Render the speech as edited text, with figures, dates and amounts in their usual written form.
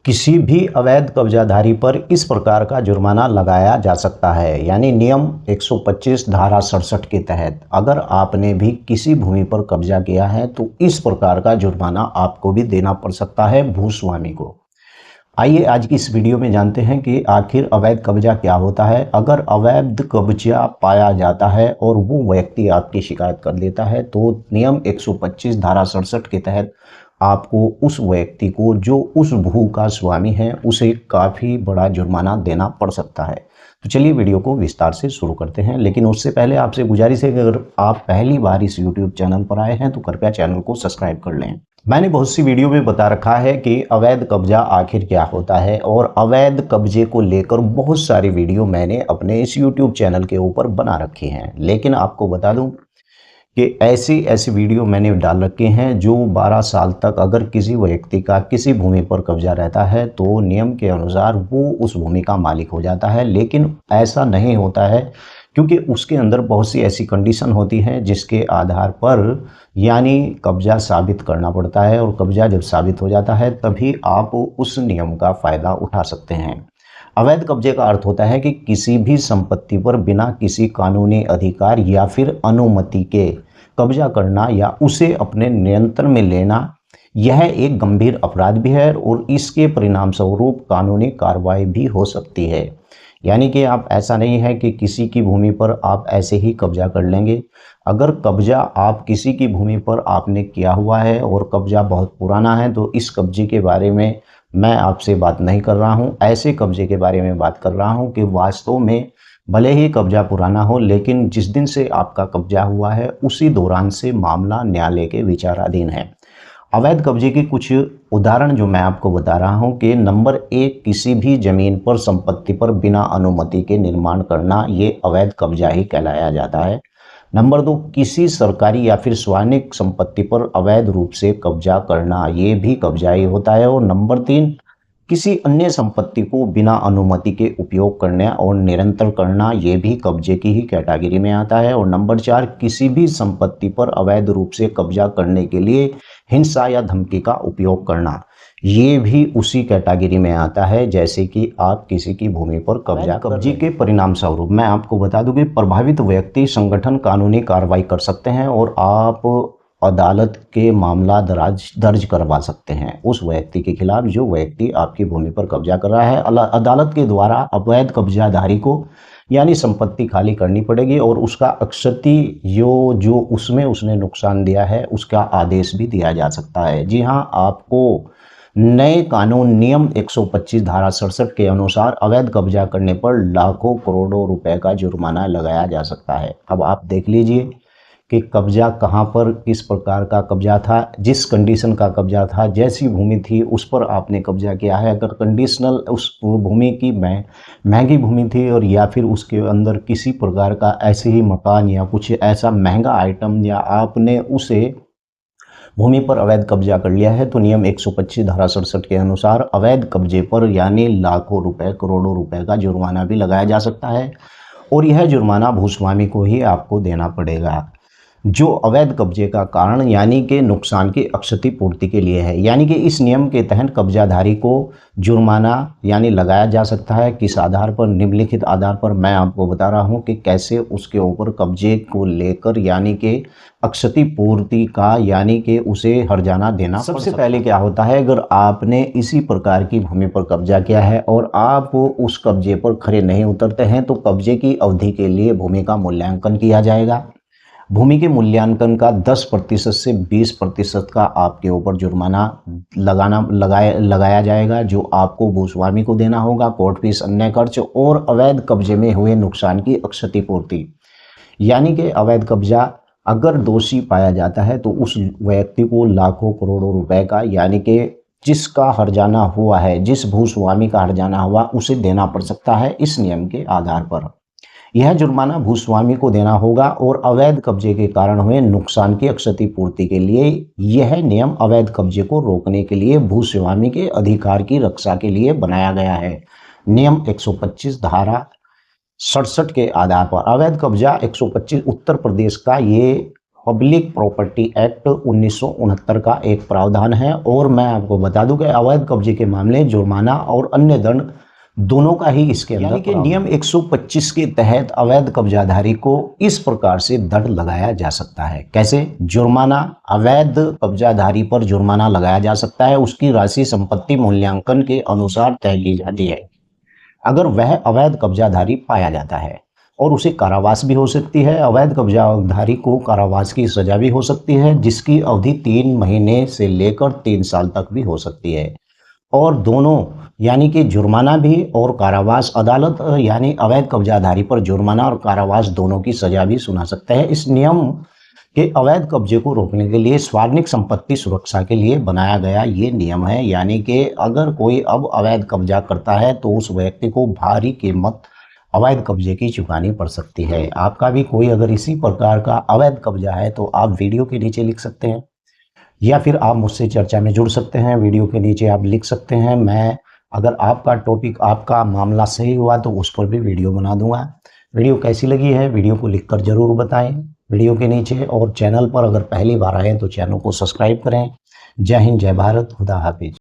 किसी भी अवैध कब्जाधारी पर इस प्रकार का जुर्माना लगाया जा सकता है। यानी नियम 125 धारा 67 के तहत अगर आपने भी किसी भूमि पर कब्जा किया है तो इस प्रकार का जुर्माना आपको भी देना पड़ सकता है भूस्वामी को। आइए आज की इस वीडियो में जानते हैं कि आखिर अवैध कब्जा क्या होता है। अगर अवैध कब्जा पाया जाता है और वो व्यक्ति आपकी शिकायत कर देता है तो नियम 125 धारा 67 के तहत आपको उस व्यक्ति को जो उस भू का स्वामी है उसे काफ़ी बड़ा जुर्माना देना पड़ सकता है। तो चलिए वीडियो को विस्तार से शुरू करते हैं, लेकिन उससे पहले आपसे गुजारिश है कि अगर आप पहली बार इस यूट्यूब चैनल पर आए हैं तो कृपया चैनल को सब्सक्राइब कर लें। मैंने बहुत सी वीडियो में बता रखा है कि अवैध कब्जा आखिर क्या होता है और अवैध कब्जे को लेकर बहुत सारी वीडियो मैंने अपने इस यूट्यूब चैनल के ऊपर बना रखी हैं। लेकिन आपको बता दूं कि ऐसी वीडियो मैंने डाल रखे हैं जो 12 साल तक अगर किसी व्यक्ति का किसी भूमि पर कब्जा रहता है तो नियम के अनुसार वो उस भूमि का मालिक हो जाता है। लेकिन ऐसा नहीं होता है क्योंकि उसके अंदर बहुत सी ऐसी कंडीशन होती हैं जिसके आधार पर यानी कब्जा साबित करना पड़ता है, और कब्जा जब साबित हो जाता है तभी आप उस नियम का फ़ायदा उठा सकते हैं। अवैध कब्जे का अर्थ होता है कि किसी भी संपत्ति पर बिना किसी कानूनी अधिकार या फिर अनुमति के कब्जा करना या उसे अपने नियंत्रण में लेना। यह एक गंभीर अपराध भी है और इसके परिणाम स्वरूप कानूनी कार्रवाई भी हो सकती है। यानी कि आप ऐसा नहीं है कि किसी की भूमि पर आप ऐसे ही कब्जा कर लेंगे। अगर कब्जा आप किसी की भूमि पर आपने किया हुआ है और कब्जा बहुत पुराना है तो इस कब्जे के बारे में मैं आपसे बात नहीं कर रहा हूं। ऐसे कब्जे के बारे में बात कर रहा हूं कि वास्तव में भले ही कब्जा पुराना हो लेकिन जिस दिन से आपका कब्जा हुआ है उसी दौरान से मामला न्यायालय के विचाराधीन है। अवैध कब्जे के कुछ उदाहरण जो मैं आपको बता रहा हूं कि नंबर 1, किसी भी जमीन पर संपत्ति पर बिना अनुमति के निर्माण करना, ये अवैध कब्जा ही कहलाया जाता है। नंबर 2, किसी सरकारी या फिर सार्वजनिक संपत्ति पर अवैध रूप से कब्जा करना, ये भी कब्जा ही होता है। और नंबर 3, किसी अन्य संपत्ति को बिना अनुमति के उपयोग करना और निरंतर करना, ये भी कब्जे की ही कैटेगरी में आता है। और नंबर 4, किसी भी संपत्ति पर अवैध रूप से कब्जा करने के लिए हिंसा या धमकी का उपयोग करना, ये भी उसी कैटेगरी में आता है जैसे कि आप किसी की भूमि पर कब्जा। कब्जे के परिणाम स्वरूप मैं आपको बता दूं कि प्रभावित व्यक्ति संगठन कानूनी कार्रवाई कर सकते हैं और आप अदालत के मामला दर्ज करवा सकते हैं उस व्यक्ति के खिलाफ जो व्यक्ति आपकी भूमि पर कब्जा कर रहा है। अदालत के द्वारा अवैध कब्जाधारी को यानी संपत्ति खाली करनी पड़ेगी और उसका क्षति जो उसमें उसने नुकसान दिया है उसका आदेश भी दिया जा सकता है। जी हाँ, आपको नए कानून नियम 125 धारा 67 के अनुसार अवैध कब्जा करने पर लाखों करोड़ों रुपए का जुर्माना लगाया जा सकता है। अब आप देख लीजिए कि कब्जा कहाँ पर किस प्रकार का कब्जा था, जिस कंडीशन का कब्जा था, जैसी भूमि थी उस पर आपने कब्जा किया है। अगर कंडीशनल उस भूमि की महंगी भूमि थी और या फिर उसके अंदर किसी प्रकार का ऐसे ही मकान या कुछ ऐसा महंगा आइटम या आपने उसे भूमि पर अवैध कब्जा कर लिया है तो नियम 125 धारा 67 के अनुसार अवैध कब्जे पर यानी लाखों रुपए करोड़ों रुपए का जुर्माना भी लगाया जा सकता है और यह जुर्माना भूस्वामी को ही आपको देना पड़ेगा जो अवैध कब्जे का कारण यानी कि नुकसान की क्षतिपूर्ति के लिए है। यानी कि इस नियम के तहत कब्जाधारी को जुर्माना यानी लगाया जा सकता है। किस आधार पर? निम्नलिखित आधार पर मैं आपको बता रहा हूं कि कैसे उसके ऊपर कब्जे को लेकर यानी कि क्षतिपूर्ति का यानी कि उसे हर्जाना देना। सबसे पहले क्या होता है, अगर आपने इसी प्रकार की भूमि पर कब्जा किया है और आप उस कब्जे पर खरे नहीं उतरते हैं तो कब्जे की अवधि के लिए भूमि का मूल्यांकन किया जाएगा। भूमि के मूल्यांकन का 10% से 20% का आपके ऊपर जुर्माना लगाया जाएगा जो आपको भूस्वामी को देना होगा। कोर्ट फीस, अन्य खर्च और अवैध कब्जे में हुए नुकसान की क्षतिपूर्ति। यानी कि अवैध कब्जा अगर दोषी पाया जाता है तो उस व्यक्ति को लाखों करोड़ों रुपए का यानी कि जिसका हर्जाना हुआ है, जिस भूस्वामी का हर्जाना हुआ उसे देना पड़ सकता है इस नियम के आधार पर। यह जुर्माना भूस्वामी को देना होगा और अवैध कब्जे के कारण हुए नुकसान की क्षतिपूर्ति के लिए यह नियम अवैध कब्जे को रोकने के लिए भूस्वामी के अधिकार की रक्षा के लिए बनाया गया है। नियम 125 धारा 67 के आधार पर अवैध कब्जा 125 उत्तर प्रदेश का ये पब्लिक प्रॉपर्टी एक्ट 1969 का एक प्रावधान है। और मैं आपको बता दूं कि अवैध कब्जे के मामले जुर्माना और अन्य दंड दोनों का ही इसके अंदर, यानी कि नियम 125 के तहत अवैध कब्जाधारी को इस प्रकार से दंड लगाया जा सकता है। कैसे? जुर्माना, अवैध कब्जाधारी पर जुर्माना लगाया जा सकता है। उसकी राशि संपत्ति मूल्यांकन के अनुसार तय की जाती है अगर वह अवैध कब्जाधारी पाया जाता है, और उसे कारावास भी हो सकती है। अवैध कब्जाधारी को कारावास की सजा भी हो सकती है, जिसकी अवधि 3 महीने से लेकर 3 साल तक भी हो सकती है। और दोनों यानी कि जुर्माना भी और कारावास, अदालत यानी अवैध कब्जाधारी पर जुर्माना और कारावास दोनों की सजा भी सुना सकता है। इस नियम के अवैध कब्जे को रोकने के लिए सार्वजनिक संपत्ति सुरक्षा के लिए बनाया गया ये नियम है। यानी कि अगर कोई अब अवैध कब्जा करता है तो उस व्यक्ति को भारी कीमत अवैध कब्जे की चुकानी पड़ सकती है। आपका भी कोई अगर इसी प्रकार का अवैध कब्जा है तो आप वीडियो के नीचे लिख सकते हैं, या फिर आप मुझसे चर्चा में जुड़ सकते हैं। वीडियो के नीचे आप लिख सकते हैं, मैं अगर आपका टॉपिक, आपका मामला सही हुआ तो उस पर भी वीडियो बना दूंगा। वीडियो कैसी लगी है वीडियो को लिखकर जरूर बताएं वीडियो के नीचे। और चैनल पर अगर पहली बार आए तो चैनल को सब्सक्राइब करें। जय हिंद, जय भारत, खुदा हाफिज।